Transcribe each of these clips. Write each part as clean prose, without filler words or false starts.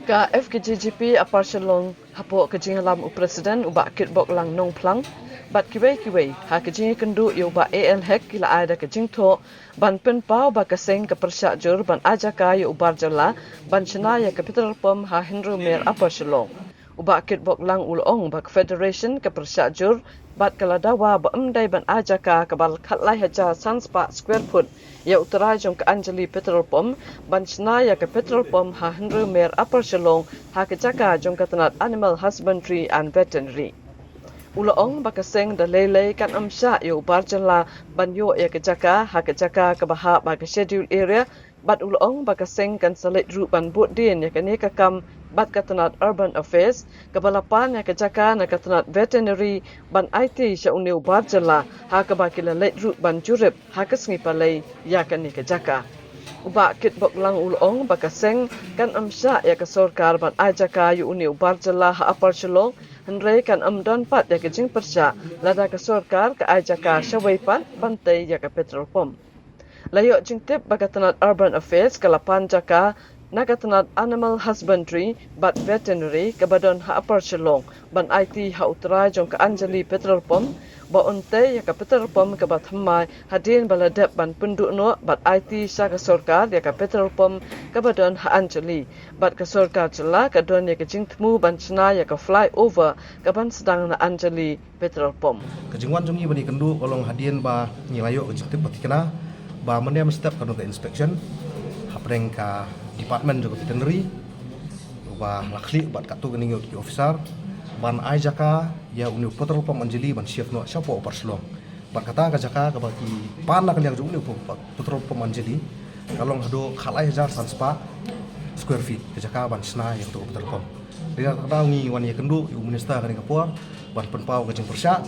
Ka FKJGP aparshalong hapo kajingalam u presiden uba kitbok lang nong plang bat kiwei ha kajing kendu yu ba AL hek kila ada kajing tho ban pen pau ba kaseng ka persya jur ban ajaka yu ubar jala ban chana ya capital pom ha Henry Mer aparshalong uba kitbok lang ulong ba federation ka persya jur bat kaladawa ba umdai ban ajaka kabal khatlai haja sanspa square foot ya utara jong ka Anjali petrol pom ban chana ya ka petrol pom ha Henry Mer aparshalong ha kajaka jong katanat animal husbandry and veterinary Ulaong bakaseng da lele kan amsya yu barjala banyo ya kejaka ha kejaka kabaha ba schedule area bat ulaong bakaseng kan salit ru ban bot din ya kane kakam bat katanat urban affairs kabalapan ya kejaka na katanat veterinary ban IT sya uniu barjala ha kabakila let ru ban jurip ha kasngi palai ya kane kejaka uba kit boklang ulaong bakaseng kan amsya ya ka sarkar ban ajaka yu uniu barjala ha aparchalong Henry kan amdon pat ya kejing persya lada ke sarkar ke ajaka syawai pat bantai ya ke petrol pom. Layok jingtip bagatanat urban affairs ke lapan jaka nagatanat animal husbandry bat veterinary ke badon ha apar shalong ban IT ha utara jong ke Anjali petrol pom ba untai ya ke petrol pom ke bat hamai hadin baladep ban penduk no bat IT sya ke sarkar ya ke petrol pom ke badon ha Anjali bat ke sarkar jela ke don ya ke jingtmu ban chna ya ke flyover ke ban sedang na Anjali petrol pom kejingwan jungi bani kendu kolong hadien ba ngilayo kejingtip patikena ba mendem step kanu ke inspection hapreng ka department juga veterinary ba lakli bat katu gening ki officer ban ajaka ya uniu petrol pom Anjali ban chef no siapa operslong ban kata ka jaka ka baki pana ka yang uniu petrol pom Anjali kalong hado khalai jar sanspa square feet ka jaka ban sna yang tu petrol pom dia kata ngi wan ya kendu yu minister kan kapur ban penpau ka jeng persya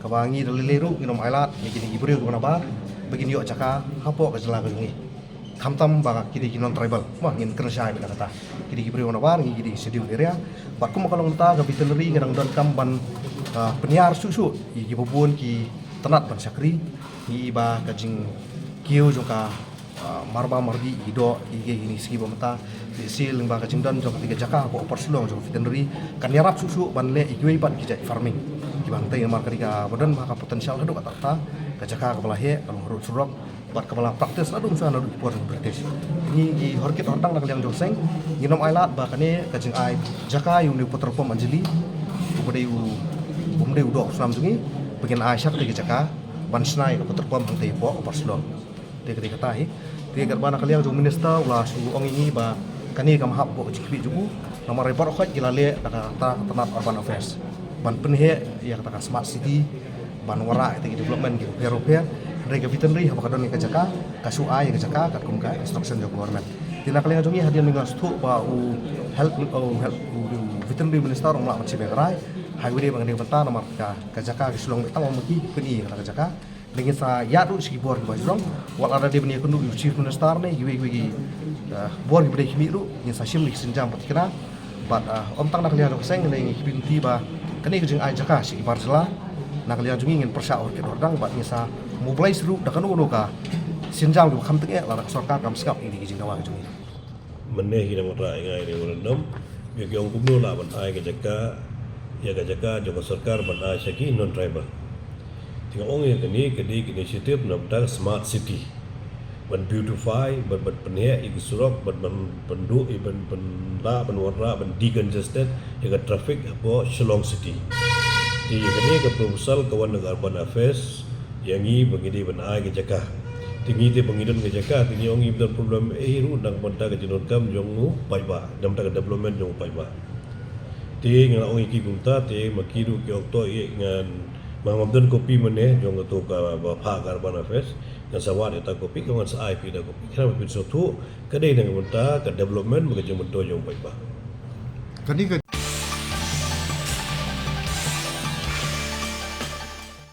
ka bangi dalileru nginom ailat ni kini ibreu kana ba begini yo jaka hapo ka jela ka ngi kamtam ba kidi non tribal mah ngin kerja ni kata kidi ibreu kana ba ngi kidi schedule area bat kum kalong ta ka veterinary kadang don kamban penyiar susu i bubun ki tenat ban sakri i ba ka jing kiu joka marba marbi ido ige ini segi bamta sil lembaga jingdan jok tiga jaka ko perslong jok veterinary kan yarap susu ban le igwe ban kijai farming ki bang tei mar kadika badan maka potensial hadu kata ta ka jaka ka balahe kalong harus surok bat kepala praktis adum sana adu por praktis ini i horkit ordang nak yang joseng ginom ailat ba kane ka jing ai jaka yu ni petrol pom Anjali umde u dok sam jungi bagian aisyah tiga jaka ban snai ka petrol pom tei po perslong ketika tahi dia gerbana kalian jong minister ulah su ong ini ba kani kam hab bo jikbi jugu nomor report khot gilale kata tenat urban affairs ban penhe ya kata smart city ban wara itu development gitu Eropa rega veterinary ha bakadon ka jaka kasu ai ka jaka kat kumka instruction jong government tina kalian jongi hadian mingas tu ba u help veterinary minister ong la chibe rai highway bang banta nomor ka jaka kisulong betang omuki peni ka jaka dengan sa yadu segi bor ba jong wal ada de bani kundu chief minister ne giwe bor gi bade kimi ru ni sa shim lik sinjam patikna bat om tang nak lian seng ne ngi binti ba kani kejeng ai jaka segi barsela nak lian jungi ngin persya or ke ordang bat ni sa mobilize ru da kanu ka sinjam gi kham tenge la sarkar kam skap ini kejeng dawa jungi menne hina matra ngai re wonam ge ong kumno la ban ai ke jaka ya ga jaka joko sarkar ban ai saki non tribal tinggal orang yang kini inisiatif nak smart city, ban beautify, ban penyak, ikut surok, ban penduk, ban penla, ban warna, ban decongested, yang traffic apa Shillong city. Jadi kini ke proposal kawan dengan urban affairs, yang ini begini ban ai ke jaka, tinggi tu pengidun ke jaka, tinggi orang ini betul problem ru nak benda ke jenon kam jongu paiba, dalam tak development jongu paiba. Jadi dengan orang ini gumta, jadi makiru ke okto dengan Mamamdan kopi meneh jong tu ka bapa urban affairs dan sawat eta kopi dengan sa IP da kopi kena pinso tu kadai dengan benda ke development begitu jong jong baik bah. Kani